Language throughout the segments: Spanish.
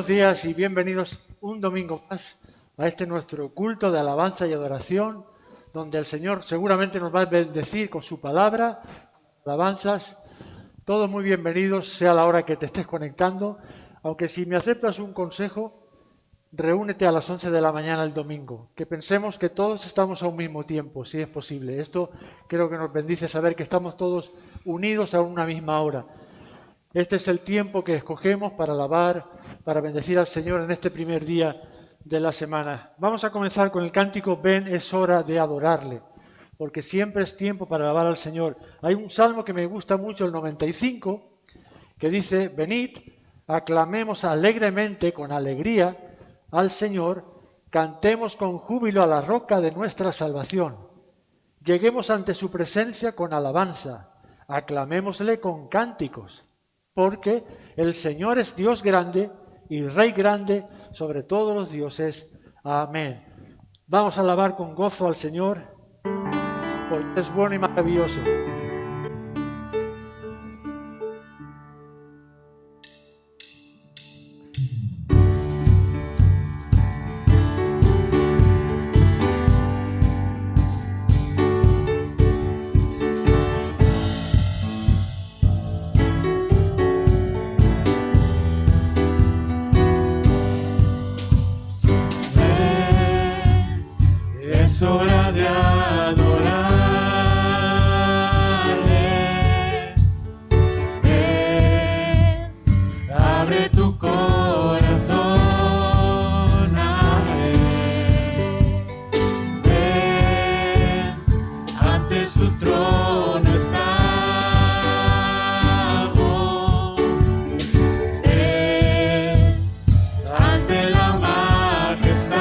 Buenos días y bienvenidos un domingo más a este nuestro culto de alabanza y adoración, donde el Señor seguramente nos va a bendecir con su palabra, alabanzas. Todos muy bienvenidos, sea la hora que te estés conectando, aunque si me aceptas un consejo, reúnete a las 11 de la mañana el domingo, que pensemos que todos estamos a un mismo tiempo, si es posible. Esto creo que nos bendice saber que estamos todos unidos a una misma hora. Este es el tiempo que escogemos para alabar, para bendecir al Señor en este primer día de la semana. Vamos a comenzar con el cántico Ven, es hora de adorarle, porque siempre es tiempo para alabar al Señor. Hay un salmo que me gusta mucho, el 95, que dice: venid, aclamemos alegremente, con alegría, al Señor, cantemos con júbilo a la roca de nuestra salvación. Lleguemos ante su presencia con alabanza, aclamémosle con cánticos. Porque el Señor es Dios grande y Rey grande sobre todos los dioses. Amén. Vamos a alabar con gozo al Señor, porque es bueno y maravilloso. Es hora de adorarle. Ven, abre tu corazón a él. Ven, ante su trono estamos. Ven, ante la majestad.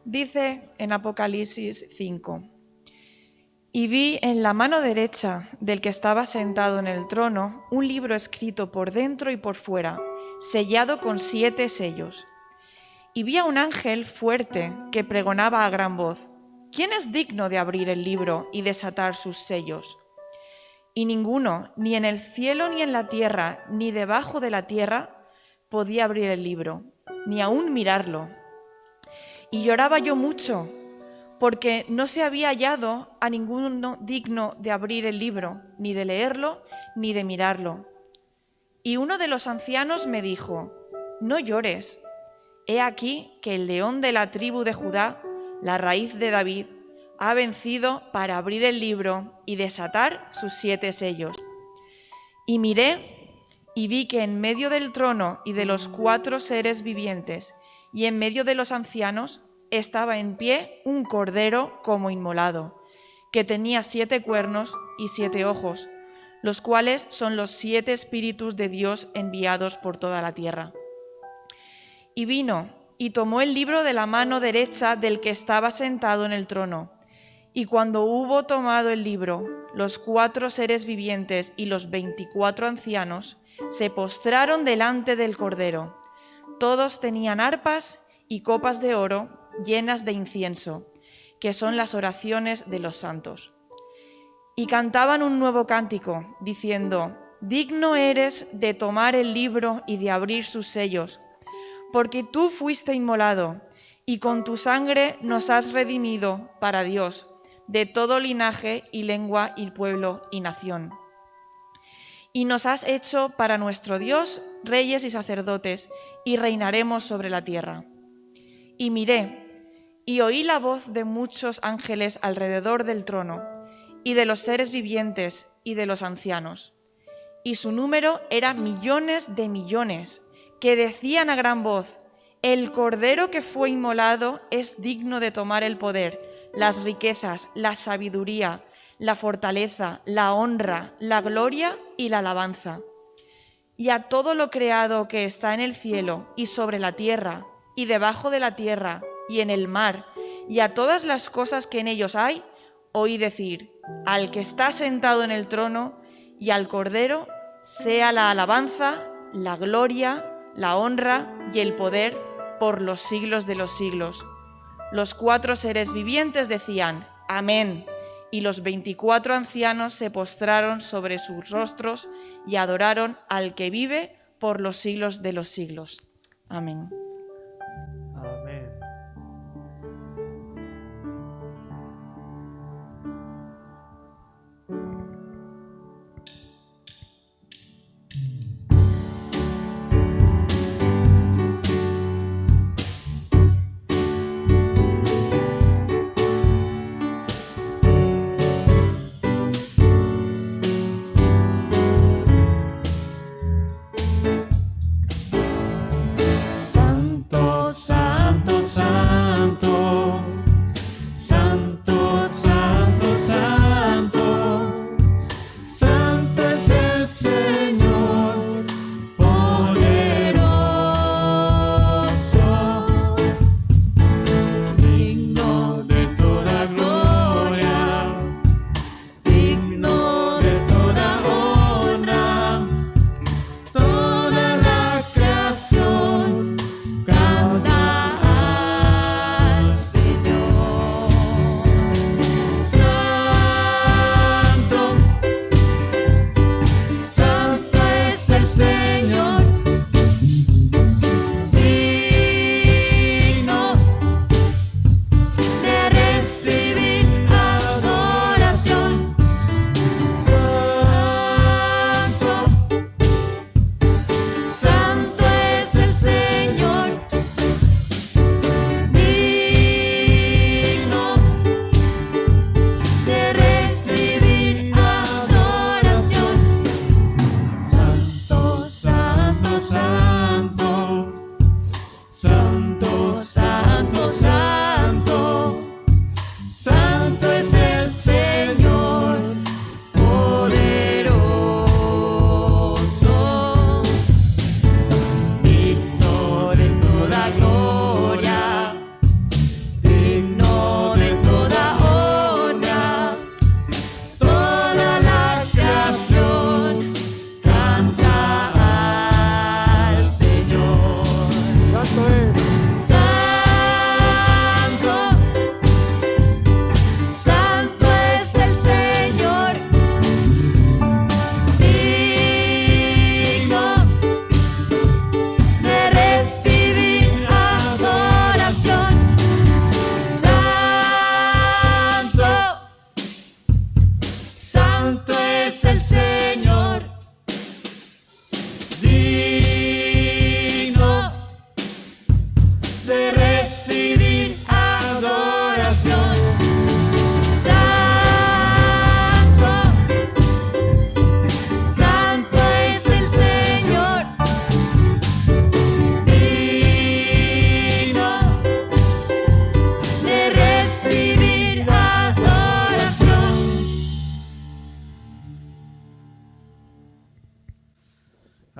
Dice en Apocalipsis 5: y vi en la mano derecha del que estaba sentado en el trono un libro escrito por dentro y por fuera, sellado con 7 sellos. Y vi a un ángel fuerte que pregonaba a gran voz: ¿quién es digno de abrir el libro y desatar sus sellos? Y ninguno, ni en el cielo ni en la tierra, ni debajo de la tierra, podía abrir el libro, ni aún mirarlo. Y lloraba yo mucho, porque no se había hallado a ninguno digno de abrir el libro, ni de leerlo, ni de mirarlo. Y uno de los ancianos me dijo: no llores. He aquí que el león de la tribu de Judá, la raíz de David, ha vencido para abrir el libro y desatar sus 7 sellos. Y miré y vi que en medio del trono y de los 4 seres vivientes y en medio de los ancianos estaba en pie un cordero como inmolado, que tenía 7 cuernos y 7 ojos, los cuales son los 7 espíritus de Dios enviados por toda la tierra. Y vino y tomó el libro de la mano derecha del que estaba sentado en el trono. Y cuando hubo tomado el libro, los 4 seres vivientes y los 24 ancianos se postraron delante del Cordero. Todos tenían arpas y copas de oro llenas de incienso, que son las oraciones de los santos. Y cantaban un nuevo cántico, diciendo: digno eres de tomar el libro y de abrir sus sellos, porque tú fuiste inmolado, y con tu sangre nos has redimido para Dios, de todo linaje y lengua y pueblo y nación. Y nos has hecho para nuestro Dios reyes y sacerdotes, y reinaremos sobre la tierra. Y miré, y oí la voz de muchos ángeles alrededor del trono, y de los seres vivientes y de los ancianos. Y su número era millones de millones, que decían a gran voz: el Cordero que fue inmolado es digno de tomar el poder, las riquezas, la sabiduría, la fortaleza, la honra, la gloria y la alabanza. Y a todo lo creado que está en el cielo y sobre la tierra y debajo de la tierra y en el mar, y a todas las cosas que en ellos hay, oí decir: al que está sentado en el trono y al Cordero sea la alabanza, la gloria, la honra y el poder por los siglos de los siglos. Los 4 seres vivientes decían: amén, y los 24 ancianos se postraron sobre sus rostros y adoraron al que vive por los siglos de los siglos. Amén. Amén. Santo,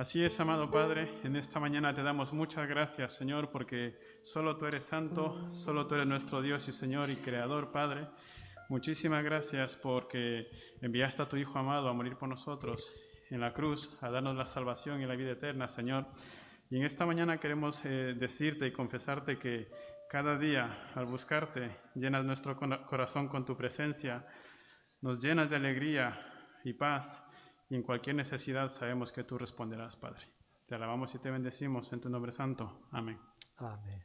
Así es, amado Padre, en esta mañana te damos muchas gracias, Señor, porque solo tú eres santo, solo tú eres nuestro Dios y Señor y Creador, Padre. Muchísimas gracias porque enviaste a tu Hijo amado a morir por nosotros en la cruz, a darnos la salvación y la vida eterna, Señor. Y en esta mañana queremos decirte y confesarte que cada día, al buscarte, llenas nuestro corazón con tu presencia, nos llenas de alegría y paz, y en cualquier necesidad sabemos que tú responderás, Padre. Te alabamos y te bendecimos en tu nombre santo. Amén. Amén.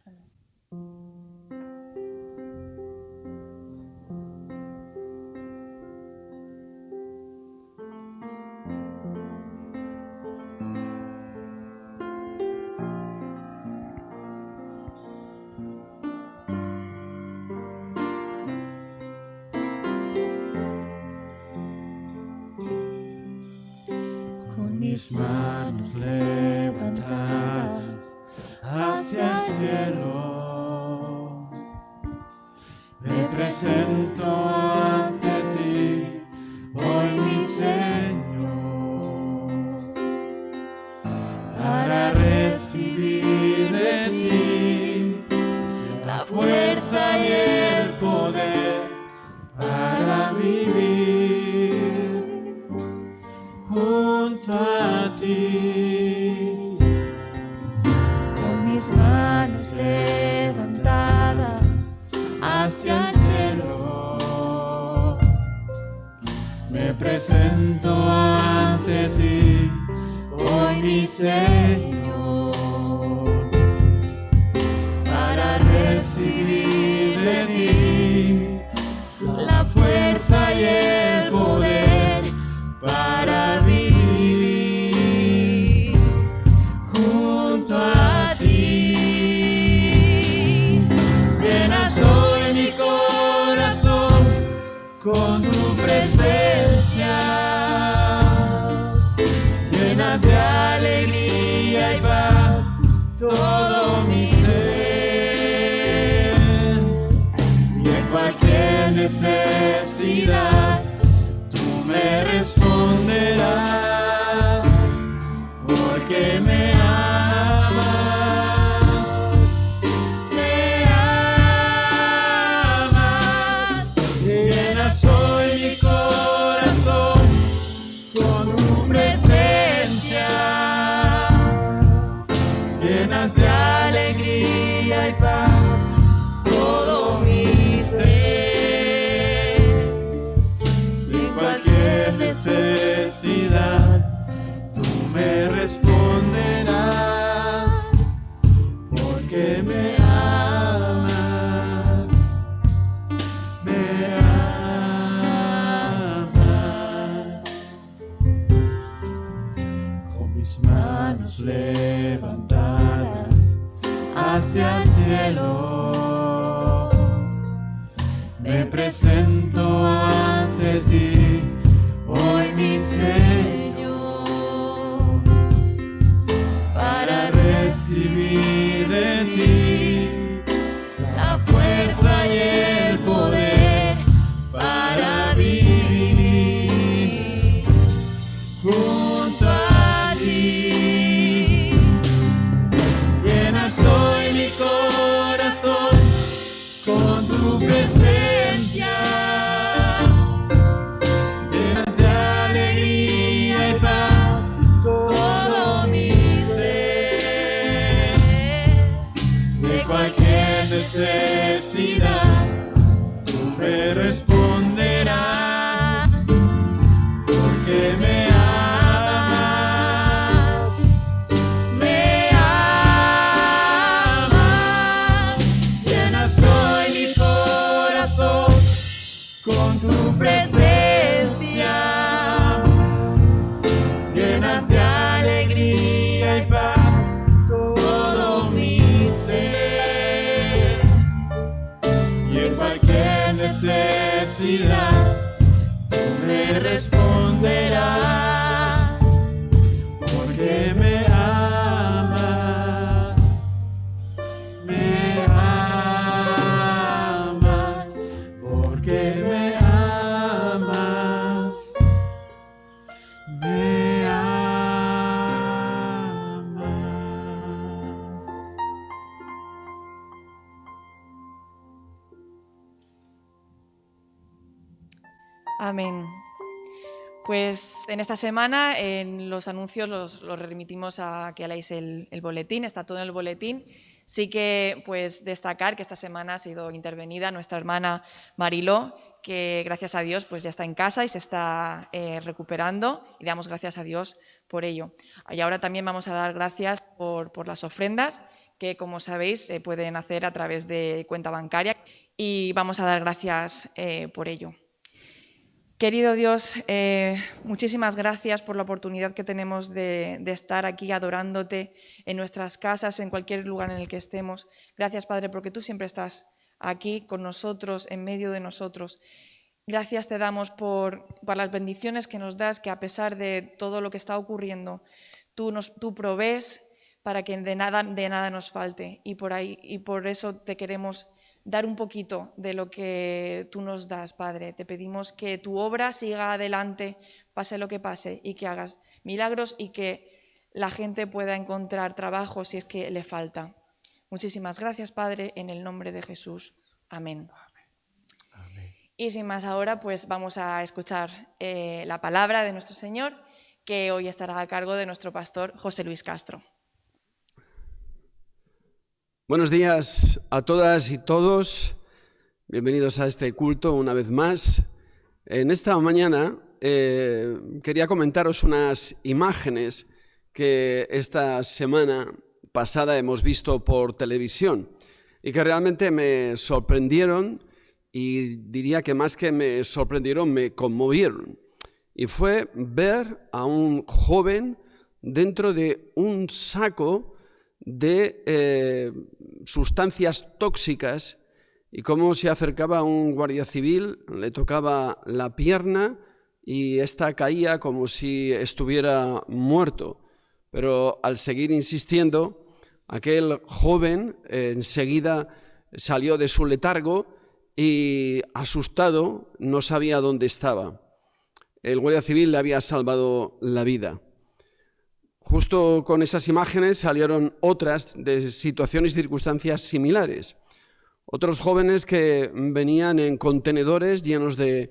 Con mis manos levantadas hacia el cielo, me presento ante ti, hoy mi Señor, para recibir de ti la fuerza y el poder para vivir junto a ti. Con mis manos levantadas hacia el cielo, me presento ante ti, hoy mi Señor, para recibir de ti la fuerza y el poder para vivir junto a ti. Llenas hoy mi corazón con tu presencia, llenas de alegría y paz todo mi ser, y en cualquier necesidad tú me responderás, porque me amas, me amas. Llenas hoy mi corazón con tu presencia, llenas de alegría y paz todo mi ser, y en cualquier necesidad tú me responderás, porque me amas, me amas. Con mis manos levantadas hacia el cielo, me presento ante ti, hoy mi Señor, para recibir de ti la fuerza y el poder para vivir junto a ti. Llenas hoy mi corazón con tu presencia, llenas de alegría y paz todo mi ser, de cualquier necesidad tú me responderás, porque me amas, me amas. Llenas hoy mi corazón con tu presencia, llenas de alegría y paz todo mi ser, y en cualquier necesidad tú me responderás, porque me amas, me amas, porque me amas, me amas. Amén. Pues en esta semana en los anuncios los remitimos a que leáis el boletín, está todo en el boletín. Sí que pues destacar que esta semana ha sido intervenida nuestra hermana Mariló, que gracias a Dios pues ya está en casa y se está recuperando, y damos gracias a Dios por ello. Y ahora también vamos a dar gracias por las ofrendas, que como sabéis se pueden hacer a través de cuenta bancaria, y vamos a dar gracias por ello. Querido Dios, muchísimas gracias por la oportunidad que tenemos de estar aquí adorándote en nuestras casas, en cualquier lugar en el que estemos. Gracias, Padre, porque tú siempre estás aquí con nosotros, en medio de nosotros. Gracias te damos por las bendiciones que nos das, que a pesar de todo lo que está ocurriendo, tú provees para que de nada nos falte. Y por eso te queremos dar un poquito de lo que tú nos das, Padre. Te pedimos que tu obra siga adelante, pase lo que pase, y que hagas milagros y que la gente pueda encontrar trabajo si es que le falta. Muchísimas gracias, Padre, en el nombre de Jesús. Amén. Amén. Y sin más ahora, pues vamos a escuchar la palabra de nuestro Señor, que hoy estará a cargo de nuestro pastor José Luis Castro. Buenos días a todas y todos, bienvenidos a este culto una vez más. En esta mañana quería comentaros unas imágenes que esta semana pasada hemos visto por televisión y que realmente me sorprendieron, y diría que más que me sorprendieron, me conmovieron. Y fue ver a un joven dentro de un saco de sustancias tóxicas, y cómo se acercaba a un guardia civil, le tocaba la pierna y ésta caía como si estuviera muerto. Pero al seguir insistiendo, aquel joven enseguida salió de su letargo y, asustado, no sabía dónde estaba. El guardia civil le había salvado la vida. Justo con esas imágenes salieron otras de situaciones y circunstancias similares. Otros jóvenes que venían en contenedores llenos de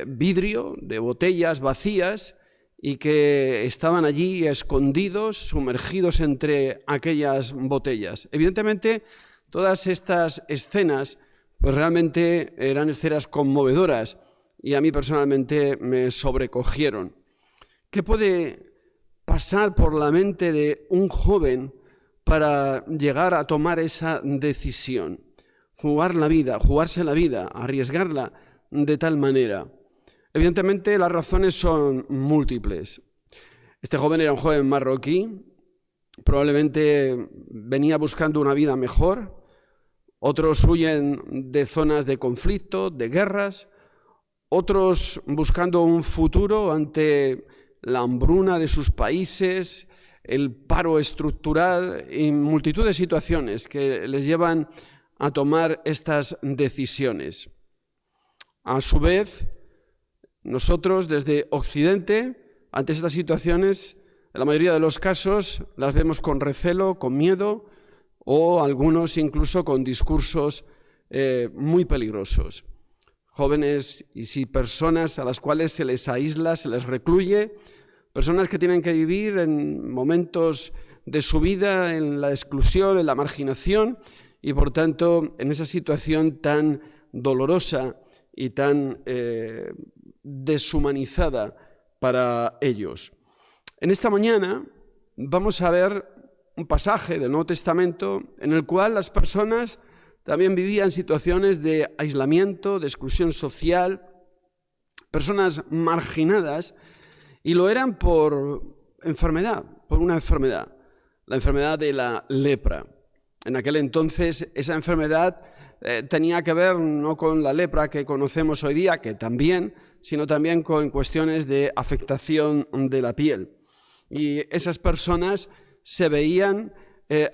vidrio, de botellas vacías, y que estaban allí escondidos, sumergidos entre aquellas botellas. Evidentemente, todas estas escenas pues realmente eran escenas conmovedoras y a mí personalmente me sobrecogieron. ¿Qué puede pasar por la mente de un joven para llegar a tomar esa decisión? Jugarse la vida, arriesgarla de tal manera. Evidentemente las razones son múltiples. Este joven era un joven marroquí, probablemente venía buscando una vida mejor. Otros huyen de zonas de conflicto, de guerras. Otros buscando un futuro ante la hambruna de sus países, el paro estructural y multitud de situaciones que les llevan a tomar estas decisiones. A su vez, nosotros desde Occidente, ante estas situaciones, en la mayoría de los casos las vemos con recelo, con miedo, o algunos incluso con discursos muy peligrosos. Jóvenes y personas a las cuales se les aísla, se les recluye, personas que tienen que vivir en momentos de su vida en la exclusión, en la marginación, y por tanto en esa situación tan dolorosa y tan deshumanizada para ellos. En esta mañana vamos a ver un pasaje del Nuevo Testamento en el cual las personas también vivían situaciones de aislamiento, de exclusión social, personas marginadas, y lo eran por una enfermedad, la enfermedad de la lepra. En aquel entonces esa enfermedad tenía que ver no con la lepra que conocemos hoy día, que también, sino también con cuestiones de afectación de la piel. Y esas personas se veían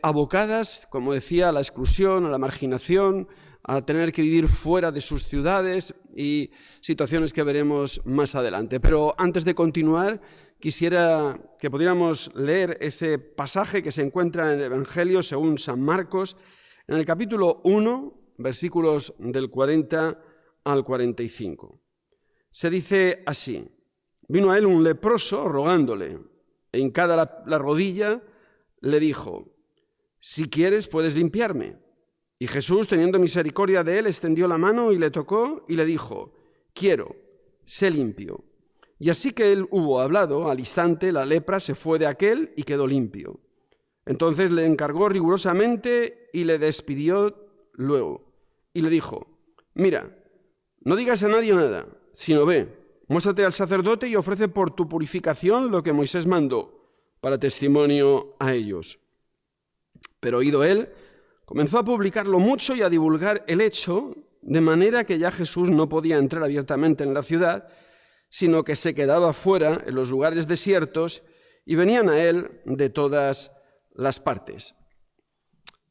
abocadas, como decía, a la exclusión, a la marginación, a tener que vivir fuera de sus ciudades, y situaciones que veremos más adelante. Pero antes de continuar, quisiera que pudiéramos leer ese pasaje que se encuentra en el Evangelio según San Marcos, en el capítulo 1, versículos del 40 al 45. Se dice así: vino a él un leproso rogándole, e hincada la rodilla, le dijo: si quieres, puedes limpiarme. Y Jesús, teniendo misericordia de él, extendió la mano y le tocó y le dijo: quiero, sé limpio. Y así que él hubo hablado, al instante la lepra se fue de aquél y quedó limpio. Entonces le encargó rigurosamente y le despidió luego. Y le dijo: mira, no digas a nadie nada, sino ve, muéstrate al sacerdote y ofrece por tu purificación lo que Moisés mandó, para testimonio a ellos. Pero oído él, comenzó a publicarlo mucho y a divulgar el hecho, de manera que ya Jesús no podía entrar abiertamente en la ciudad, sino que se quedaba fuera en los lugares desiertos y venían a él de todas las partes.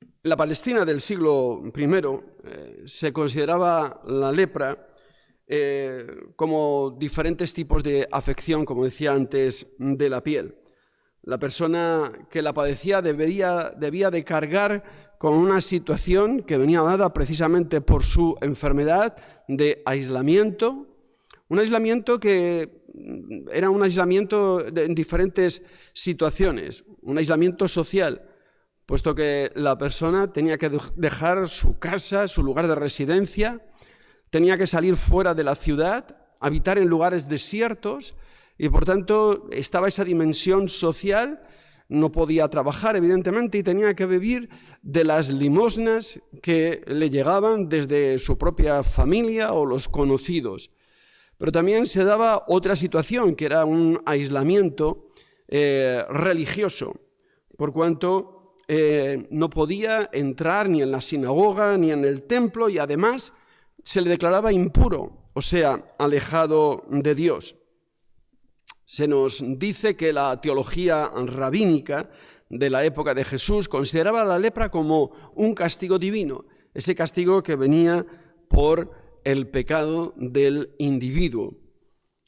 En la Palestina del siglo I se consideraba la lepra como diferentes tipos de afección, como decía antes, de la piel. La persona que la padecía debía de cargar con una situación que venía dada precisamente por su enfermedad de aislamiento, un aislamiento que era un aislamiento en diferentes situaciones, un aislamiento social, puesto que la persona tenía que dejar su casa, su lugar de residencia, tenía que salir fuera de la ciudad, habitar en lugares desiertos, y por tanto estaba esa dimensión social. No podía trabajar, evidentemente, y tenía que vivir de las limosnas que le llegaban desde su propia familia o los conocidos. Pero también se daba otra situación, que era un aislamiento religioso, por cuanto no podía entrar ni en la sinagoga ni en el templo, y además se le declaraba impuro, o sea, alejado de Dios. Se nos dice que la teología rabínica de la época de Jesús consideraba la lepra como un castigo divino, ese castigo que venía por el pecado del individuo.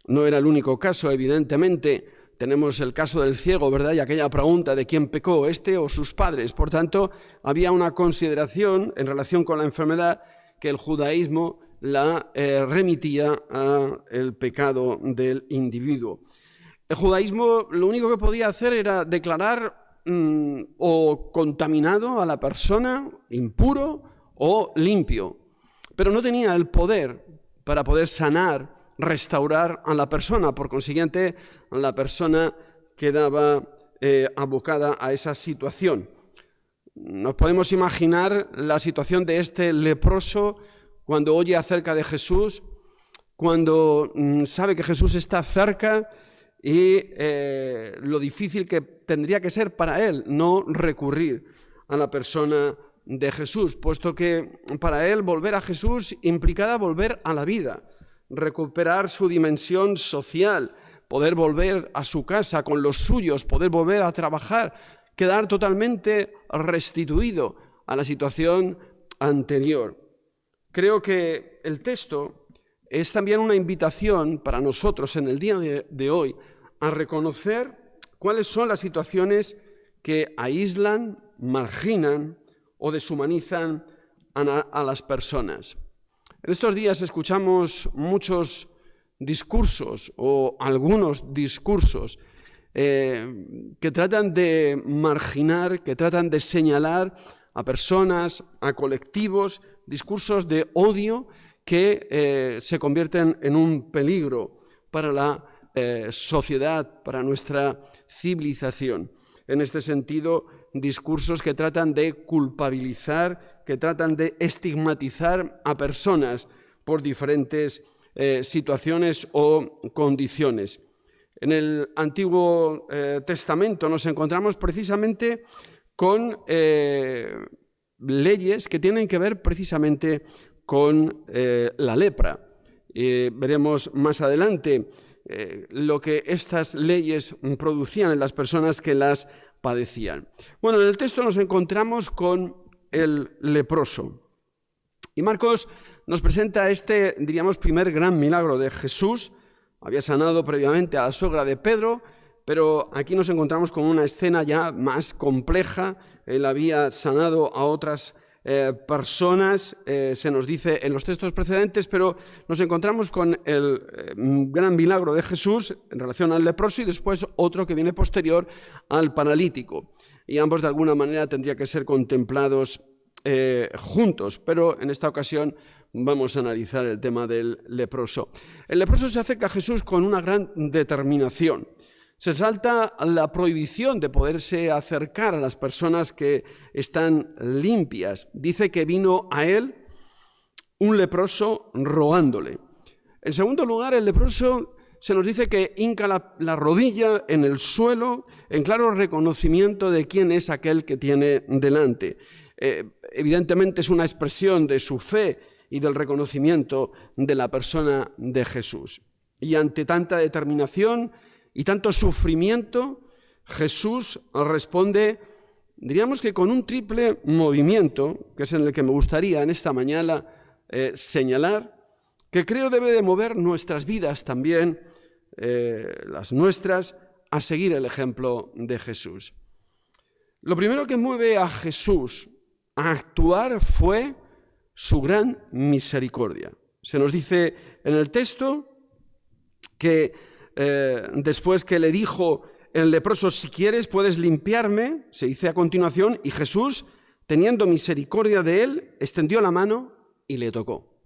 No era el único caso, evidentemente. Tenemos el caso del ciego, ¿verdad? Y aquella pregunta de quién pecó, este o sus padres. Por tanto, había una consideración en relación con la enfermedad que el judaísmo la remitía al pecado del individuo. El judaísmo lo único que podía hacer era declarar o contaminado a la persona, impuro o limpio, pero no tenía el poder para poder sanar, restaurar a la persona. Por consiguiente, la persona quedaba abocada a esa situación. Nos podemos imaginar la situación de este leproso cuando oye acerca de Jesús, cuando sabe que Jesús está cerca, y lo difícil que tendría que ser para él no recurrir a la persona de Jesús, puesto que para él volver a Jesús implicaba volver a la vida, recuperar su dimensión social, poder volver a su casa con los suyos, poder volver a trabajar, quedar totalmente restituido a la situación anterior. Creo que el texto es también una invitación para nosotros en el día de hoy a reconocer cuáles son las situaciones que aíslan, marginan o deshumanizan a las personas. En estos días escuchamos muchos discursos o algunos discursos que tratan de marginar, que tratan de señalar a personas, a colectivos, discursos de odio que se convierten en un peligro para la sociedad, para nuestra civilización. En este sentido, discursos que tratan de culpabilizar, que tratan de estigmatizar a personas por diferentes situaciones o condiciones. En el Antiguo Testamento nos encontramos precisamente con leyes que tienen que ver precisamente con la lepra. Veremos más adelante lo que estas leyes producían en las personas que las padecían. Bueno, en el texto nos encontramos con el leproso. Y Marcos nos presenta este, diríamos, primer gran milagro de Jesús. Había sanado previamente a la suegra de Pedro, pero aquí nos encontramos con una escena ya más compleja. Él había sanado a otras personas, se nos dice en los textos precedentes, pero nos encontramos con el gran milagro de Jesús en relación al leproso y después otro que viene posterior al paralítico. Y ambos de alguna manera tendrían que ser contemplados juntos, pero en esta ocasión vamos a analizar el tema del leproso. El leproso se acerca a Jesús con una gran determinación. Se salta la prohibición de poderse acercar a las personas que están limpias. Dice que vino a él un leproso rogándole. En segundo lugar, el leproso se nos dice que hinca la rodilla en el suelo en claro reconocimiento de quién es aquel que tiene delante. Evidentemente es una expresión de su fe y del reconocimiento de la persona de Jesús. Y ante tanta determinación y tanto sufrimiento, Jesús responde, diríamos que con un triple movimiento, que es en el que me gustaría en esta mañana señalar, que creo debe de mover nuestras vidas también, las nuestras, a seguir el ejemplo de Jesús. Lo primero que mueve a Jesús a actuar fue su gran misericordia. Se nos dice en el texto que después que le dijo el leproso, si quieres puedes limpiarme, se dice a continuación, y Jesús, teniendo misericordia de él, extendió la mano y le tocó.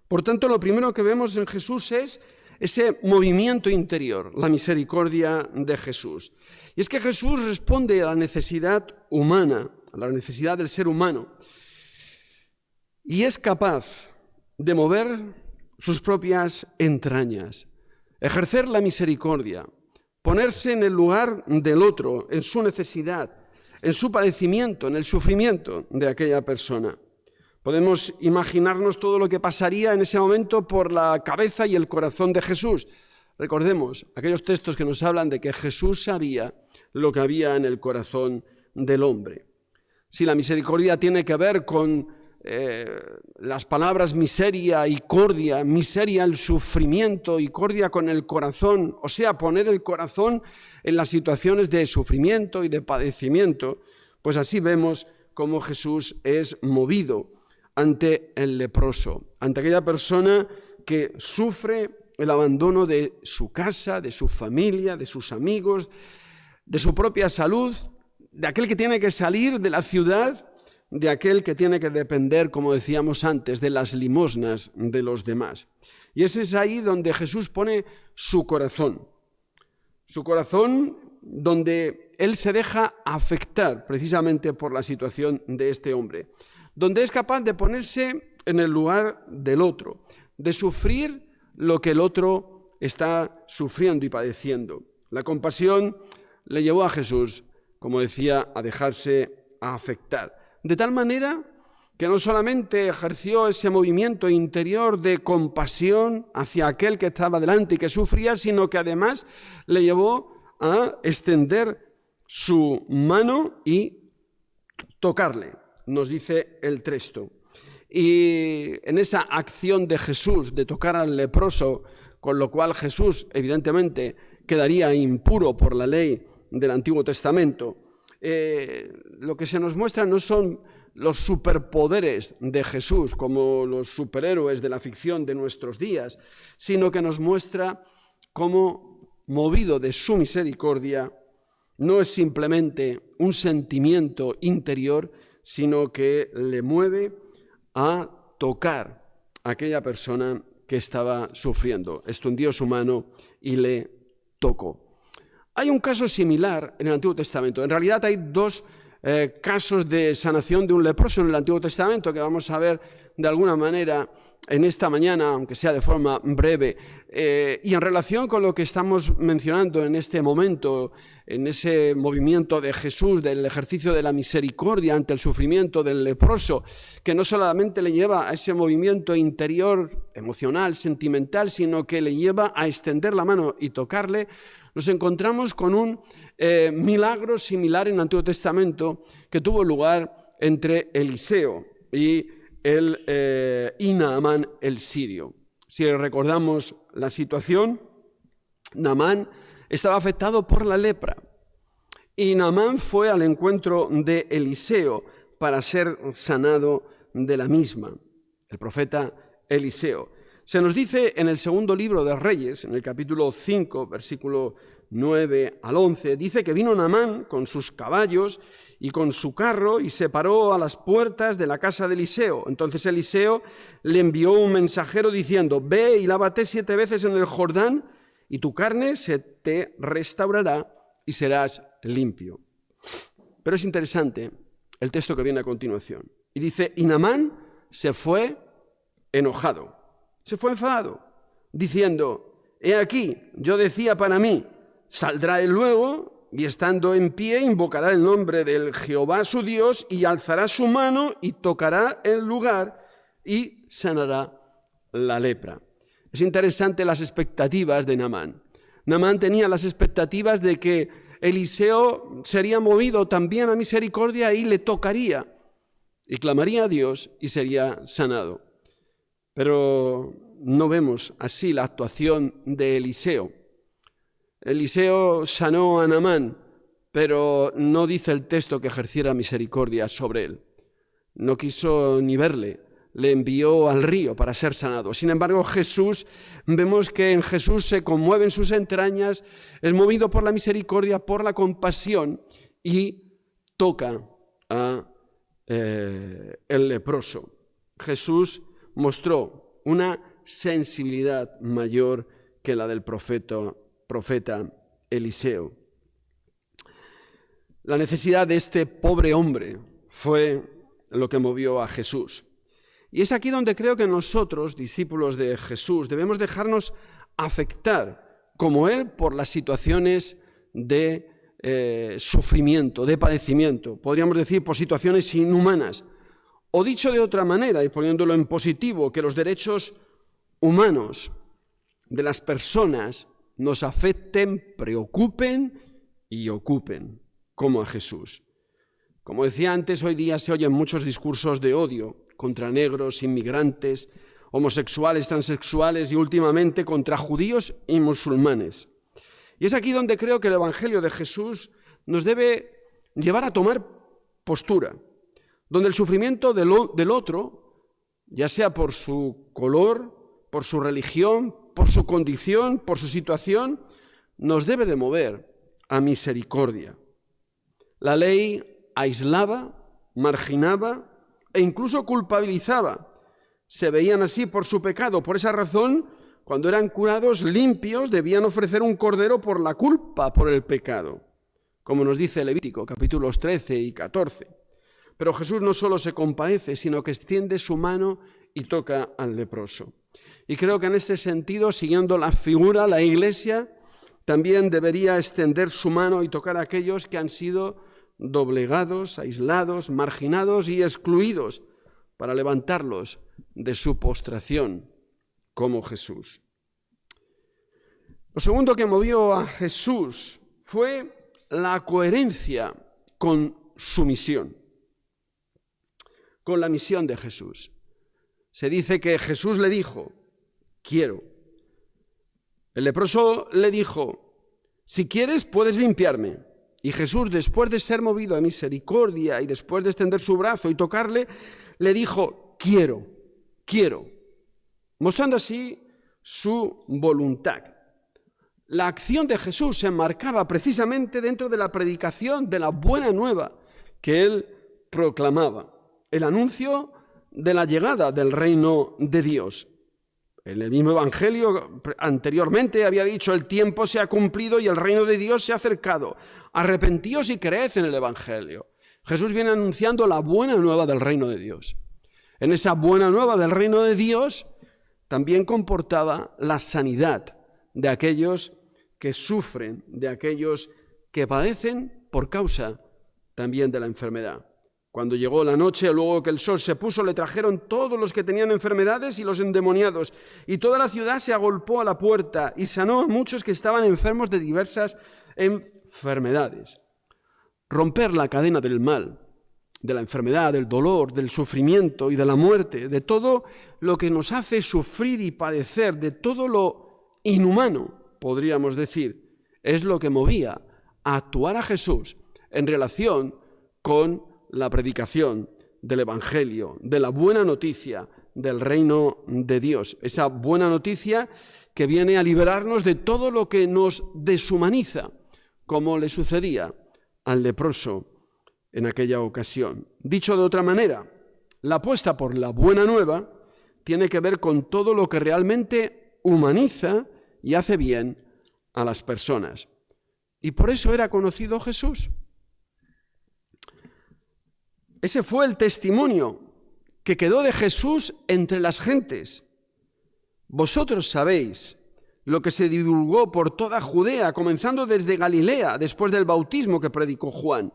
Por tanto, lo primero que vemos en Jesús es ese movimiento interior, la misericordia de Jesús. Y es que Jesús responde a la necesidad humana, a la necesidad del ser humano, y es capaz de mover sus propias entrañas, ejercer la misericordia, ponerse en el lugar del otro, en su necesidad, en su padecimiento, en el sufrimiento de aquella persona. Podemos imaginarnos todo lo que pasaría en ese momento por la cabeza y el corazón de Jesús. Recordemos aquellos textos que nos hablan de que Jesús sabía lo que había en el corazón del hombre. Si la misericordia tiene que ver con las palabras miseria y cordia, miseria el sufrimiento y cordia con el corazón, o sea, poner el corazón en las situaciones de sufrimiento y de padecimiento, pues así vemos cómo Jesús es movido ante el leproso, ante aquella persona que sufre el abandono de su casa, de su familia, de sus amigos, de su propia salud, de aquel que tiene que salir de la ciudad, de aquel que tiene que depender, como decíamos antes, de las limosnas de los demás. Y ese es ahí donde Jesús pone su corazón donde él se deja afectar precisamente por la situación de este hombre, donde es capaz de ponerse en el lugar del otro, de sufrir lo que el otro está sufriendo y padeciendo. La compasión le llevó a Jesús, como decía, a dejarse afectar. De tal manera que no solamente ejerció ese movimiento interior de compasión hacia aquel que estaba delante y que sufría, sino que además le llevó a extender su mano y tocarle, nos dice el texto. Y en esa acción de Jesús de tocar al leproso, con lo cual Jesús evidentemente quedaría impuro por la ley del Antiguo Testamento, lo que se nos muestra no son los superpoderes de Jesús como los superhéroes de la ficción de nuestros días, sino que nos muestra cómo, movido de su misericordia, no es simplemente un sentimiento interior, sino que le mueve a tocar a aquella persona que estaba sufriendo. Extendió su mano y le tocó. Hay un caso similar en el Antiguo Testamento. En realidad hay dos casos de sanación de un leproso en el Antiguo Testamento que vamos a ver de alguna manera en esta mañana, aunque sea de forma breve. Y en relación con lo que estamos mencionando en este momento, en ese movimiento de Jesús, del ejercicio de la misericordia ante el sufrimiento del leproso, que no solamente le lleva a ese movimiento interior, emocional, sentimental, sino que le lleva a extender la mano y tocarle, nos encontramos con un milagro similar en el Antiguo Testamento que tuvo lugar entre Eliseo y Naamán el sirio. Si recordamos la situación, Naamán estaba afectado por la lepra y Naamán fue al encuentro de Eliseo para ser sanado de la misma, el profeta Eliseo. Se nos dice en el segundo libro de Reyes, en el capítulo 5, versículo 9 al 11, dice que vino Naamán con sus caballos y con su carro y se paró a las puertas de la casa de Eliseo. Entonces Eliseo le envió un mensajero diciendo: ve y lávate 7 veces en el Jordán y tu carne se te restaurará y serás limpio. Pero es interesante el texto que viene a continuación. Y dice: y Naamán se fue enojado, se fue enfadado, diciendo: he aquí, yo decía para mí, saldrá él luego, y estando en pie invocará el nombre del Jehová su Dios, y alzará su mano y tocará el lugar y sanará la lepra. Es interesante las expectativas de Naamán. Naamán tenía las expectativas de que Eliseo sería movido también a misericordia y le tocaría, y clamaría a Dios y sería sanado. Pero no vemos así la actuación de Eliseo. Eliseo sanó a Naamán, pero no dice el texto que ejerciera misericordia sobre él. No quiso ni verle, le envió al río para ser sanado. Sin embargo, Jesús, vemos que en Jesús se conmueven sus entrañas, es movido por la misericordia, por la compasión y toca a el leproso. Jesús mostró una sensibilidad mayor que la del profeta Eliseo. La necesidad de este pobre hombre fue lo que movió a Jesús. Y es aquí donde creo que nosotros, discípulos de Jesús, debemos dejarnos afectar, como Él, por las situaciones de sufrimiento, de padecimiento, podríamos decir por situaciones inhumanas. O dicho de otra manera, y poniéndolo en positivo, que los derechos humanos de las personas nos afecten, preocupen y ocupen, como a Jesús. Como decía antes, hoy día se oyen muchos discursos de odio contra negros, inmigrantes, homosexuales, transexuales y últimamente contra judíos y musulmanes. Y es aquí donde creo que el Evangelio de Jesús nos debe llevar a tomar postura, donde el sufrimiento del otro, ya sea por su color, por su religión, por su condición, por su situación, nos debe de mover a misericordia. La ley aislaba, marginaba e incluso culpabilizaba. Se veían así por su pecado. Por esa razón, cuando eran curados limpios, debían ofrecer un cordero por la culpa, por el pecado, como nos dice Levítico, capítulos 13 y 14. Pero Jesús no solo se compadece, sino que extiende su mano y toca al leproso. Y creo que en este sentido, siguiendo la figura, la Iglesia también debería extender su mano y tocar a aquellos que han sido doblegados, aislados, marginados y excluidos, para levantarlos de su postración como Jesús. Lo segundo que movió a Jesús fue la coherencia con su misión, con la misión de Jesús. Se dice que Jesús le dijo: quiero. El leproso le dijo: si quieres, puedes limpiarme. Y Jesús, después de ser movido a misericordia y después de extender su brazo y tocarle, le dijo: quiero, mostrando así su voluntad. La acción de Jesús se enmarcaba precisamente dentro de la predicación de la buena nueva que él proclamaba, el anuncio de la llegada del reino de Dios. En el mismo Evangelio anteriormente había dicho: el tiempo se ha cumplido y el reino de Dios se ha acercado. Arrepentíos y creed en el Evangelio. Jesús viene anunciando la buena nueva del reino de Dios. En esa buena nueva del reino de Dios también comportaba la sanidad de aquellos que sufren, de aquellos que padecen por causa también de la enfermedad. Cuando llegó la noche, luego que el sol se puso, le trajeron todos los que tenían enfermedades y los endemoniados, y toda la ciudad se agolpó a la puerta y sanó a muchos que estaban enfermos de diversas enfermedades. Romper la cadena del mal, de la enfermedad, del dolor, del sufrimiento y de la muerte, de todo lo que nos hace sufrir y padecer, de todo lo inhumano, podríamos decir, es lo que movía a actuar a Jesús en relación con la predicación del Evangelio, de la buena noticia del reino de Dios. Esa buena noticia que viene a liberarnos de todo lo que nos deshumaniza, como le sucedía al leproso en aquella ocasión. Dicho de otra manera, la apuesta por la buena nueva tiene que ver con todo lo que realmente humaniza y hace bien a las personas. Y por eso era conocido Jesús. Ese fue el testimonio que quedó de Jesús entre las gentes. Vosotros sabéis lo que se divulgó por toda Judea, comenzando desde Galilea, después del bautismo que predicó Juan,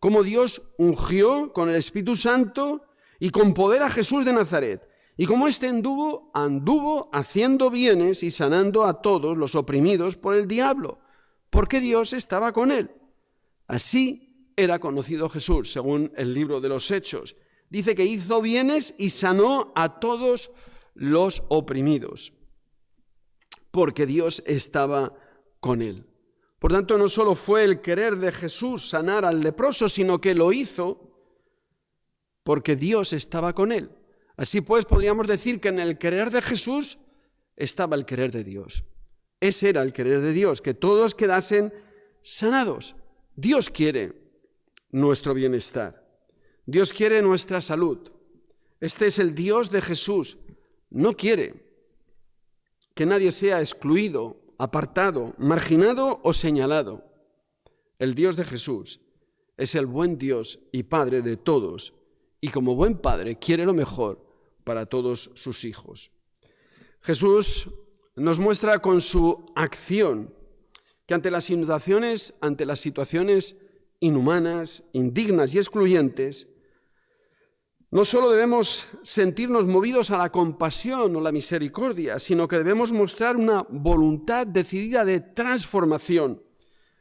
cómo Dios ungió con el Espíritu Santo y con poder a Jesús de Nazaret, y cómo éste anduvo haciendo bienes y sanando a todos los oprimidos por el diablo, porque Dios estaba con él. Así era conocido Jesús, según el libro de los Hechos. Dice que hizo bienes y sanó a todos los oprimidos, porque Dios estaba con él. Por tanto, no solo fue el querer de Jesús sanar al leproso, sino que lo hizo porque Dios estaba con él. Así pues, podríamos decir que en el querer de Jesús estaba el querer de Dios. Ese era el querer de Dios, que todos quedasen sanados. Dios quiere nuestro bienestar. Dios quiere nuestra salud. Este es el Dios de Jesús. No quiere que nadie sea excluido, apartado, marginado o señalado. El Dios de Jesús es el buen Dios y Padre de todos, y como buen Padre quiere lo mejor para todos sus hijos. Jesús nos muestra con su acción que ante las situaciones inhumanas, indignas y excluyentes, no solo debemos sentirnos movidos a la compasión o la misericordia, sino que debemos mostrar una voluntad decidida de transformación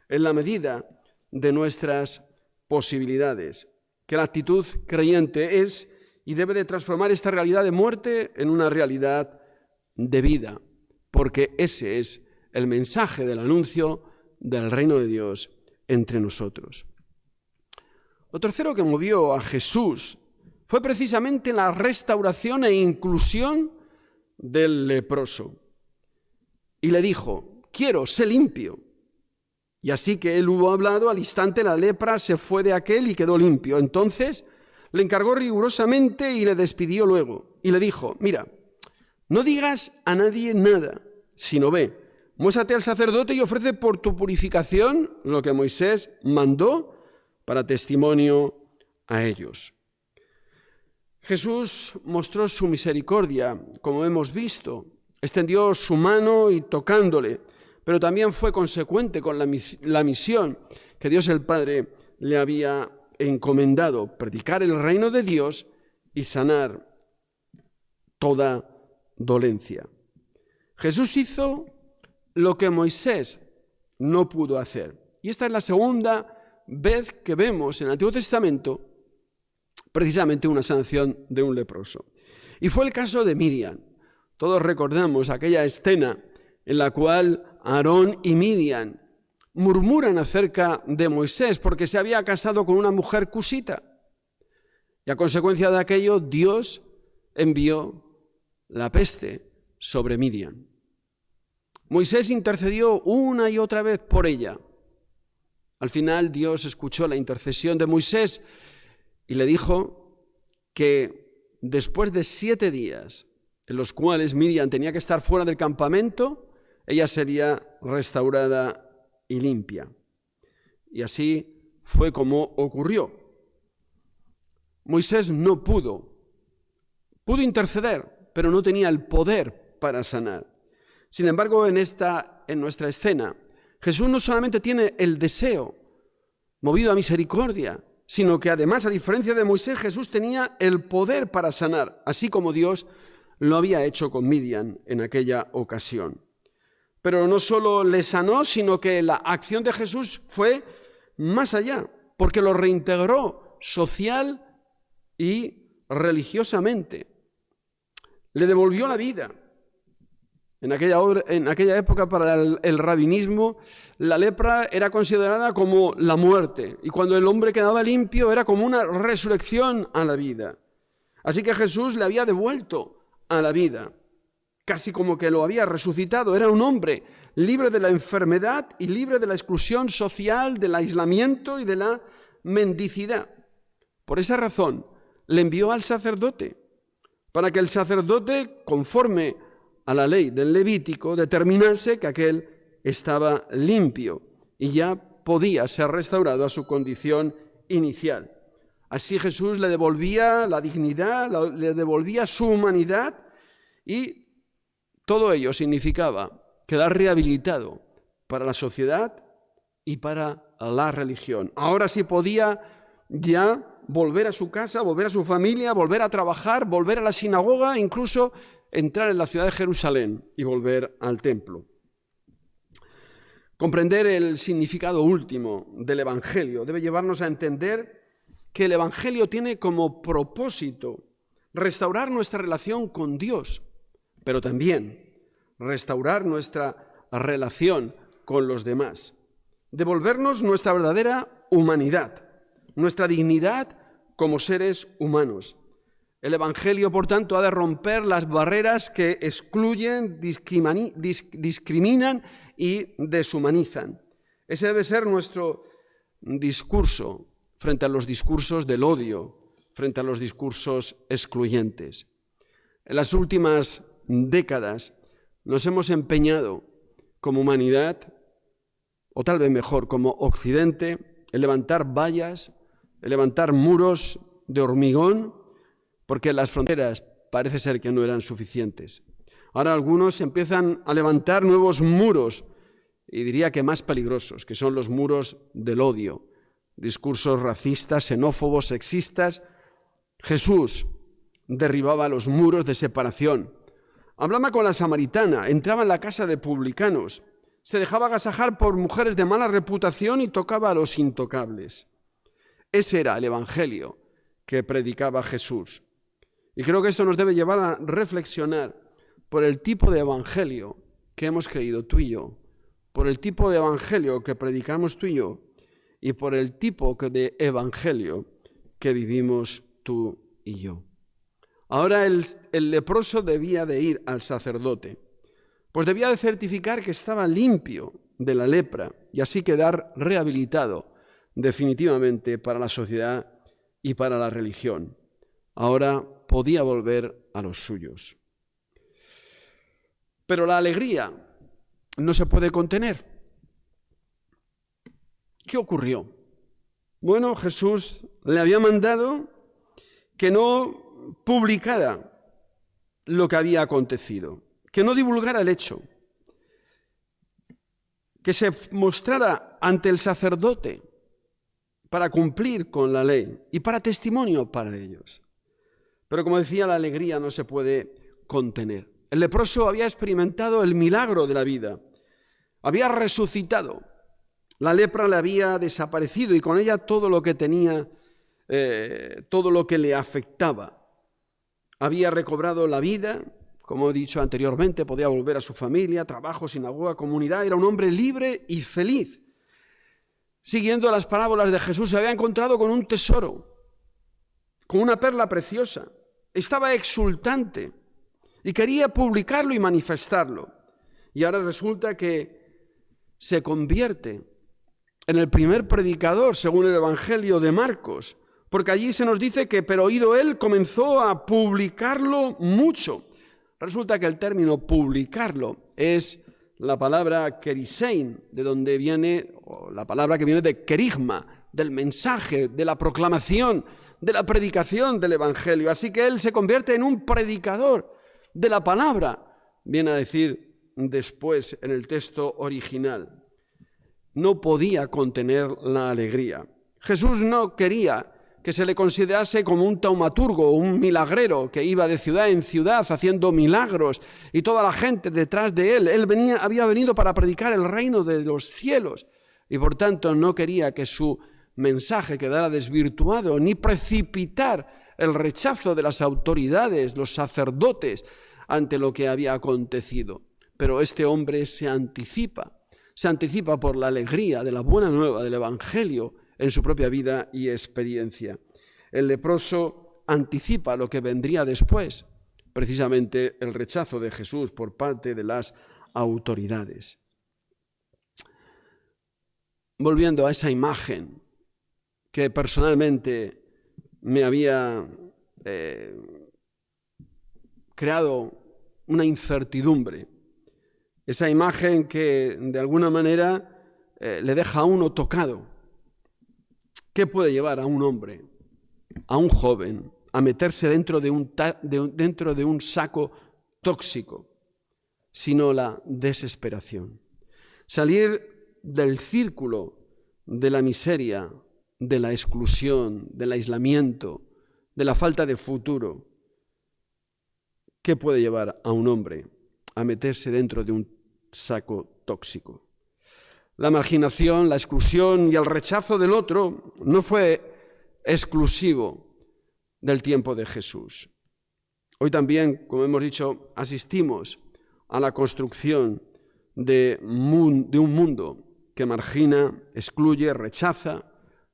en la medida de nuestras posibilidades. Que la actitud creyente es y debe de transformar esta realidad de muerte en una realidad de vida, porque ese es el mensaje del anuncio del reino de Dios entre nosotros. Lo tercero que movió a Jesús fue precisamente la restauración e inclusión del leproso. Y le dijo: quiero, sé limpio. Y así que él hubo hablado, al instante la lepra se fue de aquél y quedó limpio. Entonces le encargó rigurosamente y le despidió luego. Y le dijo: mira, no digas a nadie nada, sino ve, muéstrate al sacerdote y ofrece por tu purificación lo que Moisés mandó para testimonio a ellos. Jesús mostró su misericordia, como hemos visto, extendió su mano y tocándole, pero también fue consecuente con la misión que Dios el Padre le había encomendado: predicar el reino de Dios y sanar toda dolencia. Jesús hizo lo que Moisés no pudo hacer. Y esta es la segunda vez que vemos en el Antiguo Testamento precisamente una sanación de un leproso. Y fue el caso de Miriam. Todos recordamos aquella escena en la cual Aarón y Miriam murmuran acerca de Moisés porque se había casado con una mujer cusita. Y a consecuencia de aquello, Dios envió la peste sobre Miriam. Moisés intercedió una y otra vez por ella. Al final, Dios escuchó la intercesión de Moisés y le dijo que después de 7 días en los cuales Miriam tenía que estar fuera del campamento, ella sería restaurada y limpia. Y así fue como ocurrió. Moisés no pudo interceder, pero no tenía el poder para sanar. Sin embargo, en nuestra escena, Jesús no solamente tiene el deseo, movido a misericordia, sino que además, a diferencia de Moisés, Jesús tenía el poder para sanar, así como Dios lo había hecho con Miriam en aquella ocasión. Pero no solo le sanó, sino que la acción de Jesús fue más allá, porque lo reintegró social y religiosamente. Le devolvió la vida. En aquella época, para el rabinismo, la lepra era considerada como la muerte. Y cuando el hombre quedaba limpio, era como una resurrección a la vida. Así que Jesús le había devuelto a la vida, casi como que lo había resucitado. Era un hombre libre de la enfermedad y libre de la exclusión social, del aislamiento y de la mendicidad. Por esa razón, le envió al sacerdote, para que el sacerdote, conforme a la ley del Levítico, determinase que aquel estaba limpio y ya podía ser restaurado a su condición inicial. Así Jesús le devolvía la dignidad, le devolvía su humanidad, y todo ello significaba quedar rehabilitado para la sociedad y para la religión. Ahora sí podía ya volver a su casa, volver a su familia, volver a trabajar, volver a la sinagoga, incluso entrar en la ciudad de Jerusalén y volver al templo. Comprender el significado último del Evangelio debe llevarnos a entender que el Evangelio tiene como propósito restaurar nuestra relación con Dios, pero también restaurar nuestra relación con los demás, devolvernos nuestra verdadera humanidad, nuestra dignidad como seres humanos. El Evangelio, por tanto, ha de romper las barreras que excluyen, discriminan y deshumanizan. Ese debe ser nuestro discurso frente a los discursos del odio, frente a los discursos excluyentes. En las últimas décadas nos hemos empeñado como humanidad, o tal vez mejor, como Occidente, en levantar vallas, en levantar muros de hormigón, porque las fronteras parece ser que no eran suficientes. Ahora algunos empiezan a levantar nuevos muros, y diría que más peligrosos, que son los muros del odio, discursos racistas, xenófobos, sexistas. Jesús derribaba los muros de separación. Hablaba con la samaritana, entraba en la casa de publicanos, se dejaba agasajar por mujeres de mala reputación y tocaba a los intocables. Ese era el Evangelio que predicaba Jesús. Y creo que esto nos debe llevar a reflexionar por el tipo de evangelio que hemos creído tú y yo, por el tipo de evangelio que predicamos tú y yo, y por el tipo de evangelio que vivimos tú y yo. Ahora el leproso debía de ir al sacerdote, pues debía de certificar que estaba limpio de la lepra y así quedar rehabilitado definitivamente para la sociedad y para la religión. Ahora podía volver a los suyos. Pero la alegría no se puede contener. ¿Qué ocurrió? Bueno, Jesús le había mandado que no publicara lo que había acontecido, que no divulgara el hecho, que se mostrara ante el sacerdote para cumplir con la ley y para testimonio para ellos. Pero como decía, la alegría no se puede contener. El leproso había experimentado el milagro de la vida, había resucitado, la lepra le había desaparecido y con ella todo lo que tenía, todo lo que le afectaba. Había recobrado la vida, como he dicho anteriormente, podía volver a su familia, trabajo, sinagoga, comunidad, era un hombre libre y feliz. Siguiendo las parábolas de Jesús, se había encontrado con un tesoro, con una perla preciosa. Estaba exultante y quería publicarlo y manifestarlo. Y ahora resulta que se convierte en el primer predicador, según el Evangelio de Marcos, porque allí se nos dice que, pero oído él, comenzó a publicarlo mucho. Resulta que el término publicarlo es la palabra kerisein, de donde viene, o la palabra que viene de kerigma, del mensaje, de la proclamación, de la predicación del Evangelio. Así que él se convierte en un predicador de la palabra, viene a decir después en el texto original. No podía contener la alegría. Jesús no quería que se le considerase como un taumaturgo, un milagrero que iba de ciudad en ciudad haciendo milagros y toda la gente detrás de él. Él había venido para predicar el reino de los cielos y por tanto no quería que su mensaje quedara desvirtuado ni precipitar el rechazo de las autoridades, los sacerdotes, ante lo que había acontecido. pero este hombre se anticipa por la alegría de la buena nueva del Evangelio en su propia vida y experiencia. El leproso anticipa lo que vendría después, precisamente el rechazo de Jesús por parte de las autoridades. Volviendo a esa imagen que personalmente me había creado una incertidumbre, esa imagen que de alguna manera le deja a uno tocado. ¿Qué puede llevar a un hombre, a un joven, a meterse dentro de un saco tóxico, sino la desesperación? Salir del círculo de la miseria, de la exclusión, del aislamiento, de la falta de futuro. ¿Qué puede llevar a un hombre a meterse dentro de un saco tóxico? La marginación, la exclusión y el rechazo del otro no fue exclusivo del tiempo de Jesús. Hoy también, como hemos dicho, asistimos a la construcción de un mundo que margina, excluye, rechaza,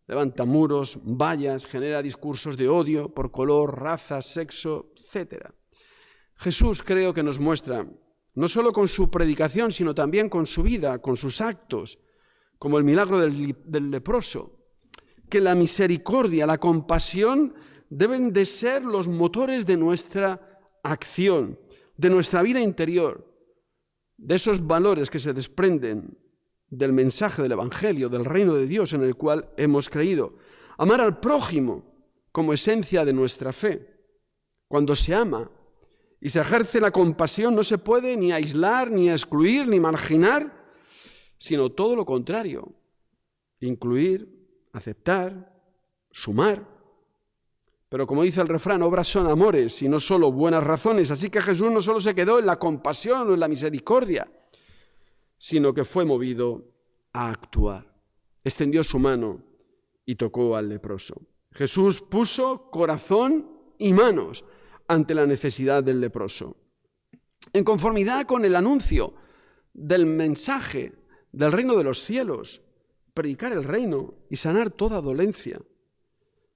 levanta muros, vallas, genera discursos de odio por color, raza, sexo, etc. Jesús creo que nos muestra, no solo con su predicación, sino también con su vida, con sus actos, como el milagro del leproso, que la misericordia, la compasión deben de ser los motores de nuestra acción, de nuestra vida interior, de esos valores que se desprenden del mensaje del Evangelio, del reino de Dios en el cual hemos creído. Amar al prójimo como esencia de nuestra fe. Cuando se ama y se ejerce la compasión, no se puede ni aislar, ni excluir, ni marginar, sino todo lo contrario. Incluir, aceptar, sumar. Pero como dice el refrán, obras son amores y no solo buenas razones. Así que Jesús no solo se quedó en la compasión o en la misericordia, sino que fue movido a actuar. Extendió su mano y tocó al leproso. Jesús puso corazón y manos ante la necesidad del leproso. En conformidad con el anuncio del mensaje del reino de los cielos, predicar el reino y sanar toda dolencia.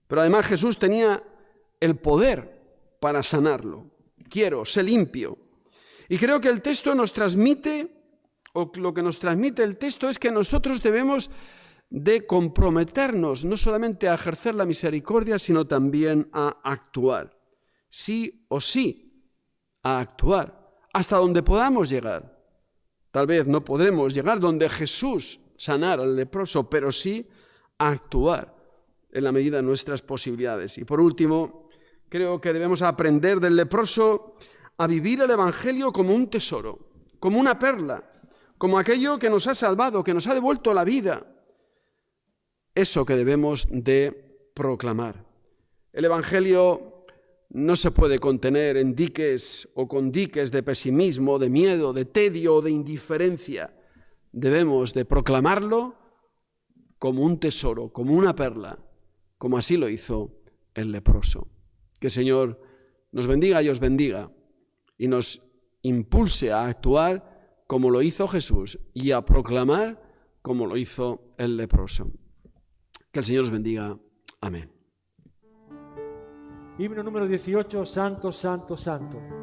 Pero además Jesús tenía el poder para sanarlo. Sé limpio. Y creo que el texto nos transmite, o lo que nos transmite el texto es que nosotros debemos de comprometernos no solamente a ejercer la misericordia, sino también a actuar. Sí o sí, a actuar, hasta donde podamos llegar. Tal vez no podremos llegar donde Jesús sanara al leproso, pero sí a actuar en la medida de nuestras posibilidades. Y por último, creo que debemos aprender del leproso a vivir el Evangelio como un tesoro, como una perla, como aquello que nos ha salvado, que nos ha devuelto la vida. Eso que debemos de proclamar. El Evangelio no se puede contener en diques o con diques de pesimismo, de miedo, de tedio o de indiferencia. Debemos de proclamarlo como un tesoro, como una perla, como así lo hizo el leproso. Que el Señor nos bendiga y os bendiga y nos impulse a actuar como lo hizo Jesús y a proclamar como lo hizo el leproso. Que el Señor os bendiga. Amén. Himno número 18, Santo, Santo, Santo.